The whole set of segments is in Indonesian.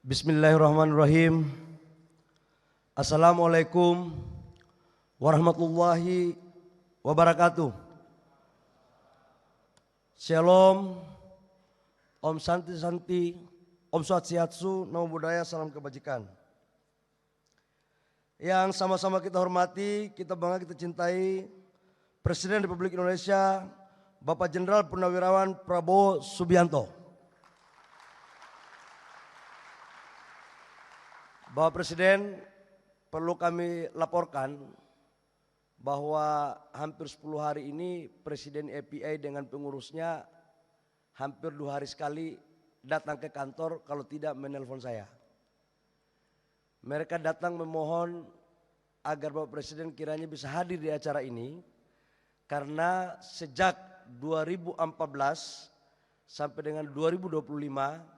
Bismillahirrahmanirrahim. Assalamualaikum warahmatullahi wabarakatuh. Shalom, Om Santi Santi, Om Swastiastu, Namo Buddhaya, salam kebajikan. Yang sama-sama kita hormati, kita bangga, kita cintai Presiden Republik Indonesia Bapak Jenderal Purnawirawan Prabowo Subianto. Bapak Presiden, perlu kami laporkan bahwa hampir 10 hari ini Presiden API dengan pengurusnya hampir 2 hari sekali datang ke kantor, kalau tidak menelpon saya. Mereka datang memohon agar Bapak Presiden kiranya bisa hadir di acara ini, karena sejak 2014 sampai dengan 2025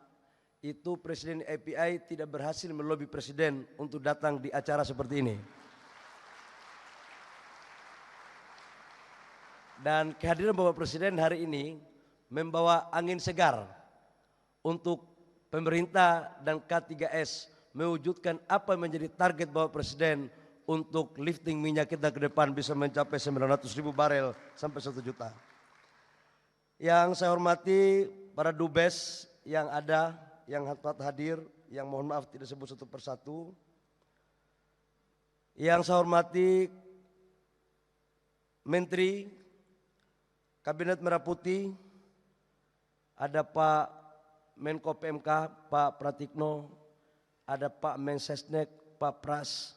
itu Presiden API tidak berhasil melobi Presiden untuk datang di acara seperti ini. Dan kehadiran Bapak Presiden hari ini membawa angin segar untuk pemerintah dan K3S mewujudkan apa yang menjadi target Bapak Presiden untuk lifting minyak kita ke depan bisa mencapai 900.000 barel sampai 1 juta. Yang saya hormati para dubes yang ada, yang hadir, yang mohon maaf tidak sebut satu persatu. Yang saya hormati Menteri Kabinet Merah Putih, ada Pak Menko PMK, Pak Pratikno, ada Pak Mensesnek, Pak Pras.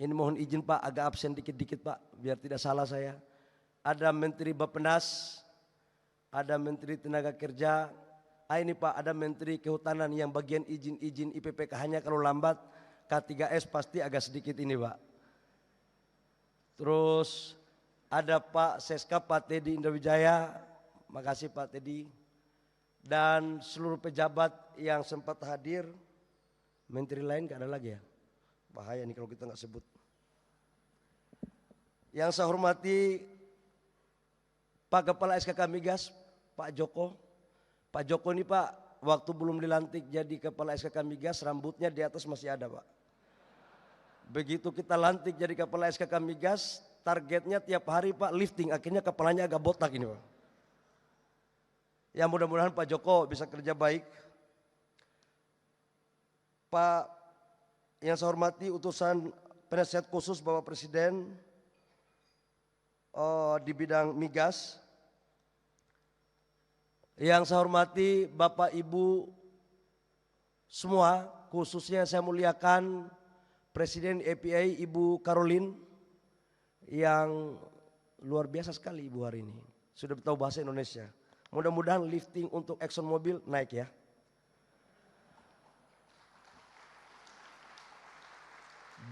Ini mohon izin Pak, agak absen dikit-dikit Pak, biar tidak salah saya. Ada Menteri Bappenas, ada Menteri Tenaga Kerja. Ini Pak, ada Menteri Kehutanan yang bagian izin-izin IPPK-nya kalau lambat, K3S pasti agak sedikit ini Pak. Terus ada Pak Seska, Pak Teddy Indrawijaya, makasih Pak Teddy. Dan seluruh pejabat yang sempat hadir, menteri lain gak ada lagi ya? Bahaya nih kalau kita gak sebut. Yang saya hormati Pak Kepala SKK Migas, Pak Joko. Pak Joko ini Pak, waktu belum dilantik jadi Kepala SKK Migas, rambutnya di atas masih ada Pak. Begitu kita lantik jadi Kepala SKK Migas, targetnya tiap hari Pak lifting, akhirnya kepalanya agak botak ini Pak. Ya mudah-mudahan Pak Joko bisa kerja baik. Pak yang saya hormati utusan penasihat khusus Bapak Presiden di bidang migas. Yang saya hormati Bapak Ibu semua, khususnya saya muliakan Presiden API Ibu Caroline yang luar biasa sekali Ibu hari ini. Sudah tahu bahasa Indonesia. Mudah-mudahan lifting untuk Exxon Mobil naik ya.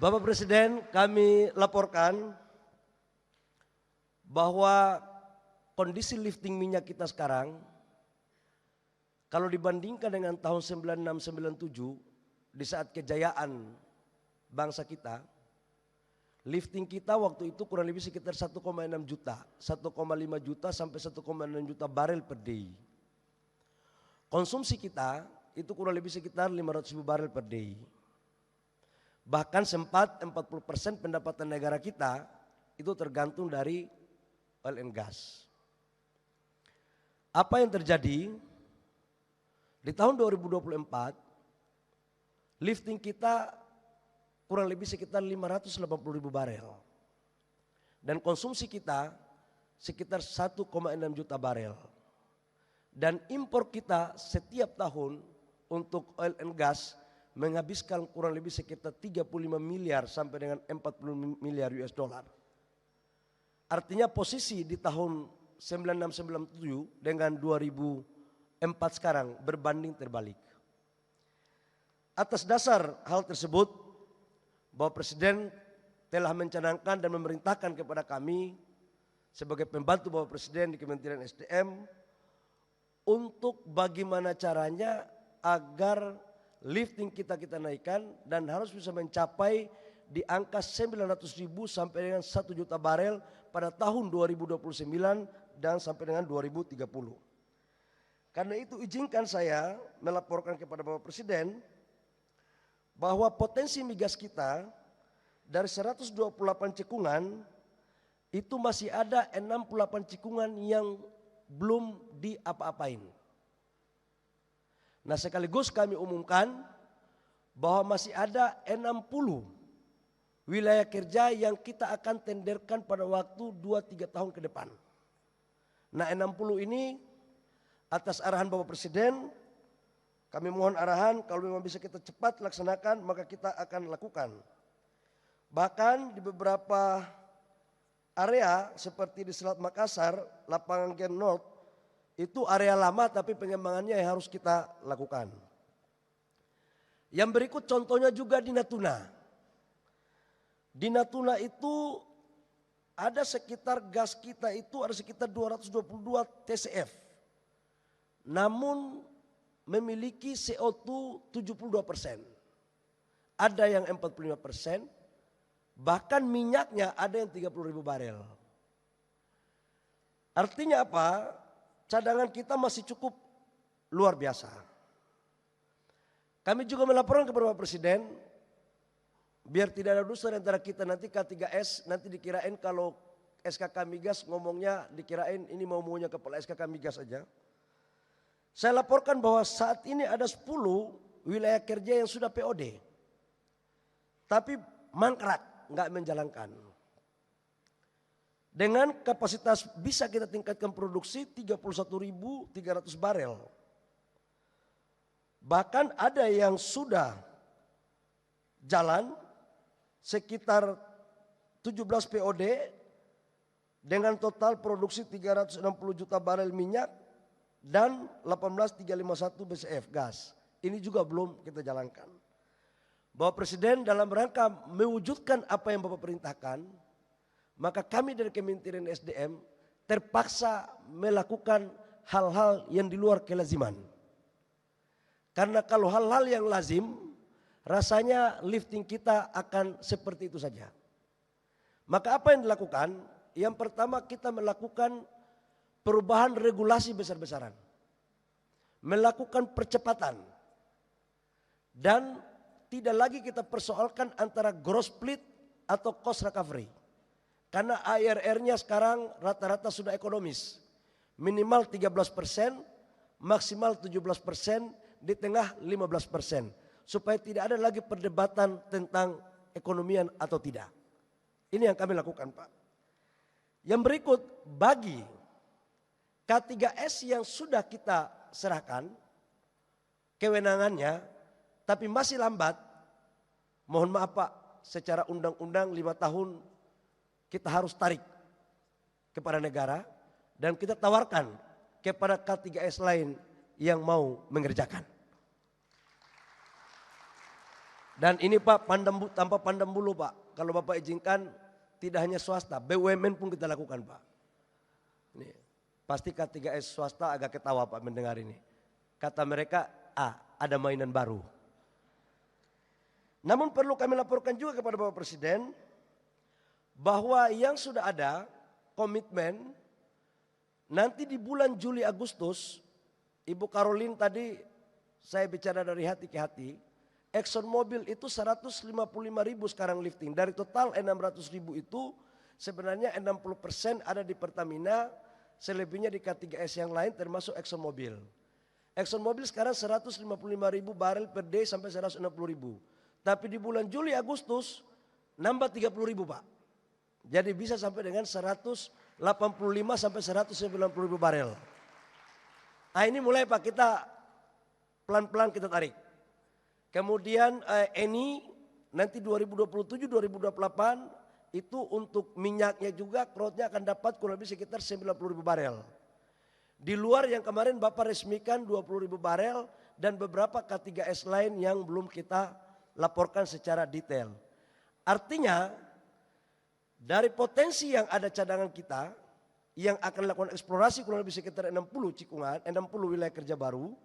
Bapak Presiden, kami laporkan bahwa kondisi lifting minyak kita sekarang, kalau dibandingkan dengan tahun 96-97 di saat kejayaan bangsa kita, lifting kita waktu itu kurang lebih sekitar 1,6 juta, 1,5 juta sampai 1,6 juta barel per day. Konsumsi kita itu kurang lebih sekitar 500.000 barel per day. Bahkan sempat 40% pendapatan negara kita itu tergantung dari oil and gas. Apa yang terjadi? Di tahun 2024, lifting kita kurang lebih sekitar 580.000 barel. Dan konsumsi kita sekitar 1,6 juta barel. Dan impor kita setiap tahun untuk oil and gas menghabiskan kurang lebih sekitar 35 miliar sampai dengan 40 miliar US dollar. Artinya posisi di tahun 96-97 dengan 2004 sekarang berbanding terbalik. Atas dasar hal tersebut, Bapak Presiden telah mencanangkan dan memerintahkan kepada kami sebagai pembantu Bapak Presiden di Kementerian SDM untuk bagaimana caranya agar lifting kita naikkan dan harus bisa mencapai di angka 900.000 sampai dengan 1 juta barel pada tahun 2029 dan sampai dengan 2030. Karena itu izinkan saya melaporkan kepada Bapak Presiden bahwa potensi migas kita dari 128 cekungan itu masih ada 68 cekungan yang belum diapa-apain. Nah, sekaligus kami umumkan bahwa masih ada 60 wilayah kerja yang kita akan tenderkan pada waktu 2-3 tahun ke depan. Nah, 60 ini atas arahan Bapak Presiden, kami mohon arahan kalau memang bisa kita cepat laksanakan maka kita akan lakukan. Bahkan di beberapa area seperti di Selat Makassar, lapangan Gen North, itu area lama tapi pengembangannya yang harus kita lakukan. Yang berikut contohnya juga di Natuna. Di Natuna itu ada sekitar gas kita itu ada sekitar 222 TCF. Namun memiliki CO2 72%. Ada yang 45%. Bahkan minyaknya ada yang 30.000 barel. Artinya apa? Cadangan kita masih cukup luar biasa. Kami juga melaporkan kepada Bapak Presiden, biar tidak ada dusta antara kita nanti K3S, nanti dikirain kalau SKK Migas ngomongnya dikirain ini maunya kepala SKK Migas saja. Saya laporkan bahwa saat ini ada 10 wilayah kerja yang sudah POD. Tapi mangkrak. Nggak menjalankan. Dengan kapasitas bisa kita tingkatkan produksi 31.300 barel. Bahkan ada yang sudah jalan sekitar 17 POD dengan total produksi 360 juta barel minyak dan 18.351 BCF gas. Ini juga belum kita jalankan. Bapak Presiden dalam rangka mewujudkan apa yang Bapak perintahkan, maka kami dari Kementerian SDM terpaksa melakukan hal-hal yang di luar kelaziman. Karena kalau hal-hal yang lazim, rasanya lifting kita akan seperti itu saja. Maka apa yang dilakukan? Yang pertama kita melakukan perubahan regulasi besar-besaran. Melakukan percepatan. Dan tidak lagi kita persoalkan antara gross split atau cost recovery. Karena ARR-nya sekarang rata-rata sudah ekonomis. Minimal 13%, maksimal 17%, di tengah 15%. Supaya tidak ada lagi perdebatan tentang ekonomian atau tidak. Ini yang kami lakukan, Pak. Yang berikut, bagi K3S yang sudah kita serahkan kewenangannya, tapi masih lambat, mohon maaf Pak, secara undang-undang 5 tahun kita harus tarik kepada negara dan kita tawarkan kepada K3S lain yang mau mengerjakan. Dan ini Pak tanpa pandang bulu Pak, kalau Bapak izinkan tidak hanya swasta, BUMN pun kita lakukan Pak. Ini, pasti K3S swasta agak ketawa Pak mendengar ini. Kata mereka, ada mainan baru. Namun perlu kami laporkan juga kepada Bapak Presiden bahwa yang sudah ada komitmen nanti di bulan Juli Agustus, Ibu Caroline tadi saya bicara dari hati ke hati, Exxon Mobil itu 155.000 sekarang lifting. Dari total 600.000 itu sebenarnya 60% ada di Pertamina, selebihnya di K3S yang lain termasuk Exxon Mobil. Exxon Mobil sekarang 155.000 barel per day sampai 160.000. Tapi di bulan Juli Agustus nambah 30.000 Pak. Jadi bisa sampai dengan 185 sampai 190.000 barel. Nah ini mulai Pak, kita pelan-pelan kita tarik. Kemudian Eni nanti 2027-2028 itu untuk minyaknya juga crowdnya akan dapat kurang lebih sekitar 90.000 barel. Di luar yang kemarin Bapak resmikan 20.000 barel dan beberapa K3S lain yang belum kita laporkan secara detail. Artinya dari potensi yang ada cadangan kita yang akan lakukan eksplorasi kurang lebih sekitar 60 cikungan, 60 wilayah kerja baru.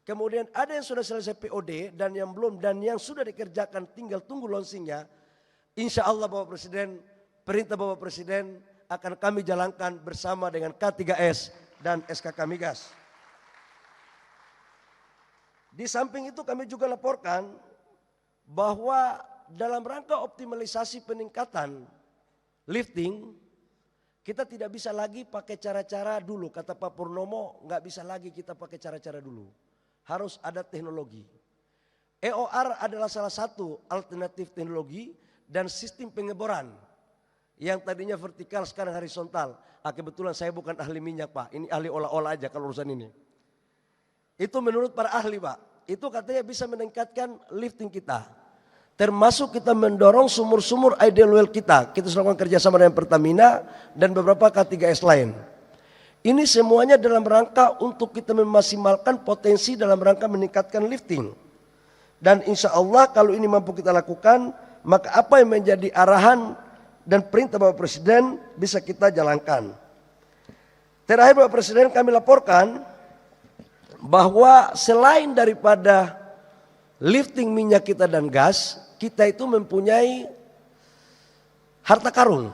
Kemudian ada yang sudah selesai POD dan yang belum dan yang sudah dikerjakan tinggal tunggu launchingnya. Insya Allah Bapak Presiden, perintah Bapak Presiden akan kami jalankan bersama dengan K3S dan SKK Migas. Di samping itu kami juga laporkan bahwa dalam rangka optimalisasi peningkatan lifting, kita tidak bisa lagi pakai cara-cara dulu. Kata Pak Purnomo, nggak bisa lagi kita pakai cara-cara dulu. Harus ada teknologi. EOR adalah salah satu alternatif teknologi dan sistem pengeboran. Yang tadinya vertikal sekarang horizontal. Kebetulan saya bukan ahli minyak Pak, ini ahli olah-olah aja kalau urusan ini. Itu menurut para ahli Pak, itu katanya bisa meningkatkan lifting kita. Termasuk kita mendorong sumur-sumur ideal well kita. Kita sudah melakukan kerjasama dengan Pertamina dan beberapa K3S lain. Ini semuanya dalam rangka untuk kita memaksimalkan potensi dalam rangka meningkatkan lifting. Dan insya Allah kalau ini mampu kita lakukan, maka apa yang menjadi arahan dan perintah Bapak Presiden bisa kita jalankan. Terakhir Bapak Presiden, kami laporkan bahwa selain daripada lifting minyak kita dan gas, kita itu mempunyai harta karun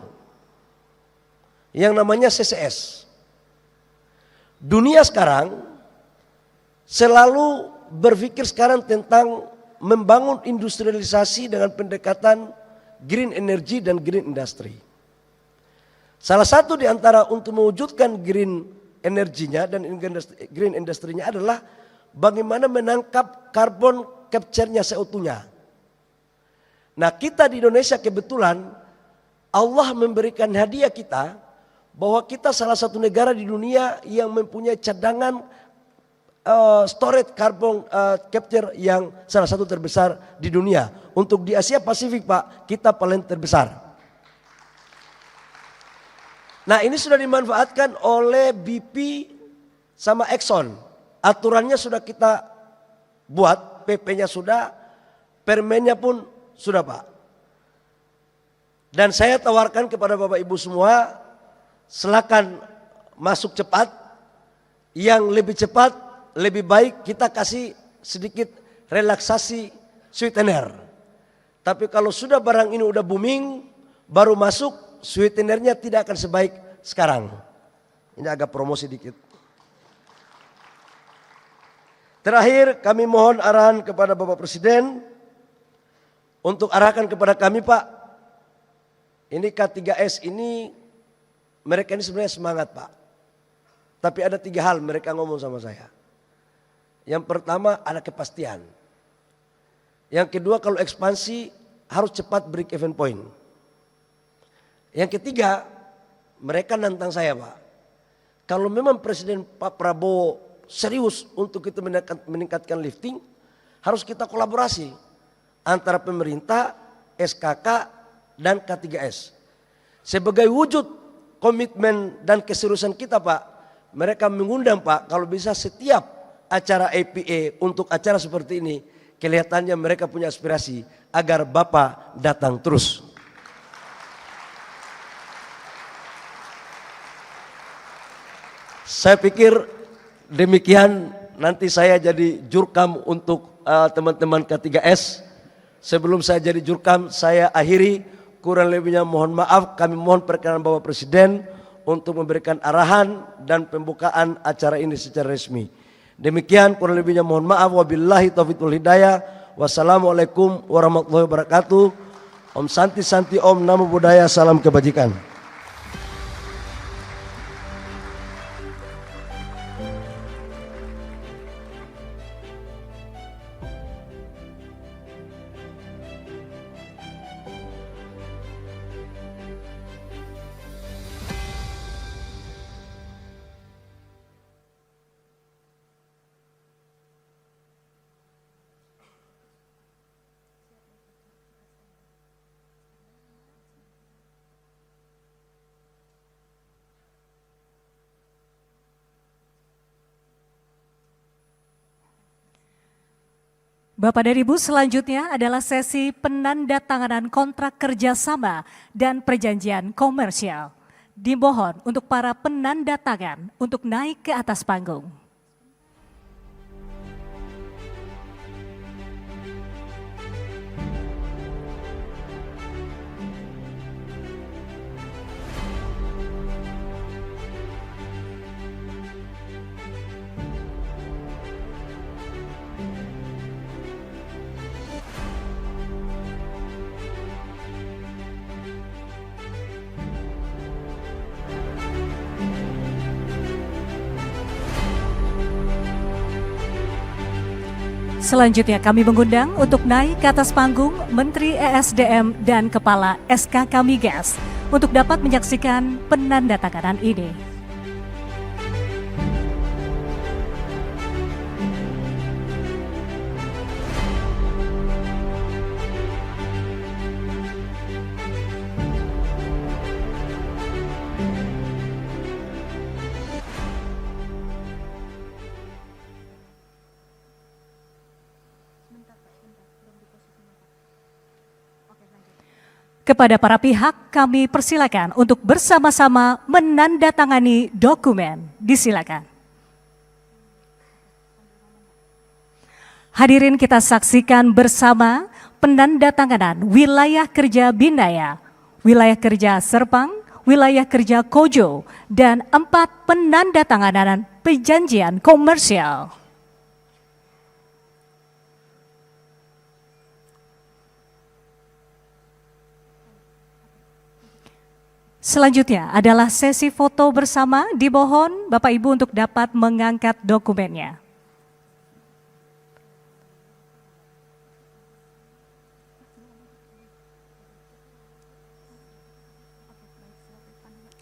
yang namanya CCS. Dunia sekarang selalu berpikir sekarang tentang membangun industrialisasi dengan pendekatan green energy dan green industry. Salah satu di antara untuk mewujudkan green energinya dan green industry-nya adalah bagaimana menangkap carbon capture-nya seutuhnya. Nah, kita di Indonesia kebetulan Allah memberikan hadiah kita bahwa kita salah satu negara di dunia yang mempunyai cadangan storage carbon capture yang salah satu terbesar di dunia. Untuk di Asia Pasifik Pak, kita paling terbesar. Nah, ini sudah dimanfaatkan oleh BP sama Exxon. Aturannya sudah kita buat, PP-nya sudah, permennya pun sudah Pak. Dan saya tawarkan kepada Bapak Ibu semua, silakan masuk cepat. Yang lebih cepat, lebih baik kita kasih sedikit relaksasi sweetener. Tapi kalau sudah barang ini udah booming, baru masuk, sweetenernya tidak akan sebaik sekarang. Ini agak promosi dikit. Terakhir kami mohon arahan kepada Bapak Presiden untuk arahkan kepada kami Pak. Ini K3S ini mereka ini sebenarnya semangat Pak. Tapi ada 3 hal mereka ngomong sama saya. Yang pertama ada kepastian. Yang kedua kalau ekspansi harus cepat break even point. Yang ketiga, mereka nantang saya Pak. Kalau memang Presiden Pak Prabowo serius untuk kita meningkatkan lifting, harus kita kolaborasi antara pemerintah, SKK, dan K3S. Sebagai wujud komitmen dan keseriusan kita Pak, mereka mengundang Pak kalau bisa setiap acara APA untuk acara seperti ini, kelihatannya mereka punya aspirasi agar Bapak datang terus. Saya pikir demikian, nanti saya jadi jurkam untuk teman-teman K3S. Sebelum saya jadi jurkam, saya akhiri, kurang lebihnya mohon maaf. Kami mohon perkenan Bapak Presiden untuk memberikan arahan dan pembukaan acara ini secara resmi. Demikian kurang lebihnya mohon maaf. Wabillahi taufiq wal hidayah. Wassalamualaikum warahmatullahi wabarakatuh. Om Santi Santi Om Namo Buddhaya, salam kebajikan. Bapak dan Ibu, selanjutnya adalah sesi penandatanganan kontrak kerjasama dan perjanjian komersial. Dimohon untuk para penandatangan untuk naik ke atas panggung. Selanjutnya kami mengundang untuk naik ke atas panggung Menteri ESDM dan Kepala SKK Migas untuk dapat menyaksikan penandatanganan ini. Kepada para pihak kami persilakan untuk bersama-sama menandatangani dokumen. Disilakan. Hadirin, kita saksikan bersama penandatanganan wilayah kerja Bindaya, wilayah kerja Serpang, wilayah kerja Kojo, dan 4 penandatanganan perjanjian komersial. Selanjutnya adalah sesi foto bersama. Dimohon Bapak Ibu untuk dapat mengangkat dokumennya.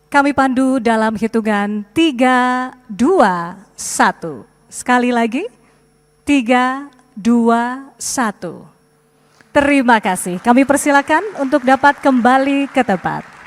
Kami pandu dalam hitungan 3, 2, 1. Sekali lagi, 3, 2, 1. Terima kasih. Kami persilakan untuk dapat kembali ke tempat.